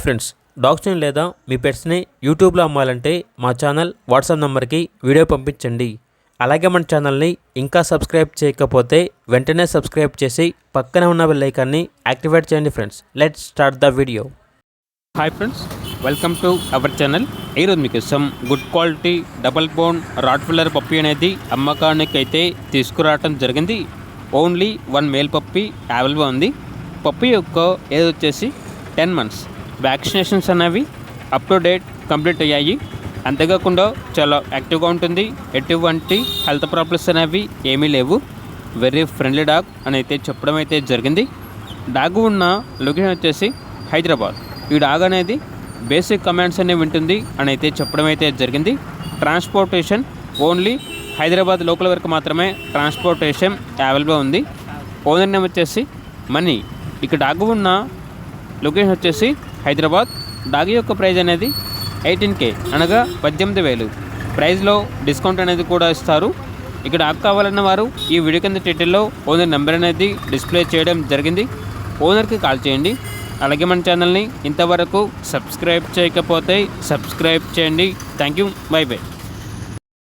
Friends, డాగ్స్ని లేదా మీ పెట్స్ని యూట్యూబ్లో అమ్మాలంటే మా ఛానల్ వాట్సాప్ నెంబర్కి వీడియో పంపించండి. అలాగే మన ఛానల్ని ఇంకా సబ్స్క్రైబ్ చేయకపోతే వెంటనే సబ్స్క్రైబ్ చేసి పక్కనే ఉన్న బెల్ ఐకాన్ని యాక్టివేట్ చేయండి. Friends, let's start the video. Hi friends, welcome to our channel. ఈరోజు మీకు good quality double bone Rottweiler puppy అనేది అమ్మకానికి అయితే తీసుకురావడం జరిగింది. ఓన్లీ 1 మేల్ పప్పీ అవైలబుల్ ఉంది. పప్పీ యొక్క ఏజ్ వచ్చేసి 10 months. వ్యాక్సినేషన్స్ అనేవి అప్ టు డేట్ కంప్లీట్ అయ్యాయి. అంతేకాకుండా చాలా యాక్టివ్గా ఉంటుంది. ఎటువంటి హెల్త్ ప్రాబ్లమ్స్ అనేవి ఏమీ లేవు. వెరీ ఫ్రెండ్లీ డాగ్ అని అయితే చెప్పడం అయితే జరిగింది. డాగ్ ఉన్న లొకేషన్ వచ్చేసి హైదరాబాద్. ఈ డాగ్ అనేది బేసిక్ కమాండ్స్ అనేవి వింటుంది అని అయితే చెప్పడం అయితే జరిగింది. ట్రాన్స్పోర్టేషన్ ఓన్లీ హైదరాబాద్ లోకల్ వరకు మాత్రమే ట్రాన్స్పోర్టేషన్ అవైలబుల్ ఉంది. ఓనర్ నేమ్ వచ్చేసి మనీ. ఇక డాగ్ ఉన్న లొకేషన్ వచ్చేసి హైదరాబాద్. డాగ్ యొక్క ప్రైజ్ అనేది 18K, అనగా 18,000. ప్రైజ్లో డిస్కౌంట్ అనేది కూడా ఇస్తారు. ఇక్కడ డాగ్ కావాలన్న వారు ఈ వీడియో కింద టైటిల్లో ఓనర్ నెంబర్ అనేది డిస్ప్లే చేయడం జరిగింది. ఓనర్కి కాల్ చేయండి. అలాగే మన ఛానల్ని ఇంతవరకు సబ్స్క్రైబ్ చేయకపోతే సబ్స్క్రైబ్ చేయండి. Thank you. By by.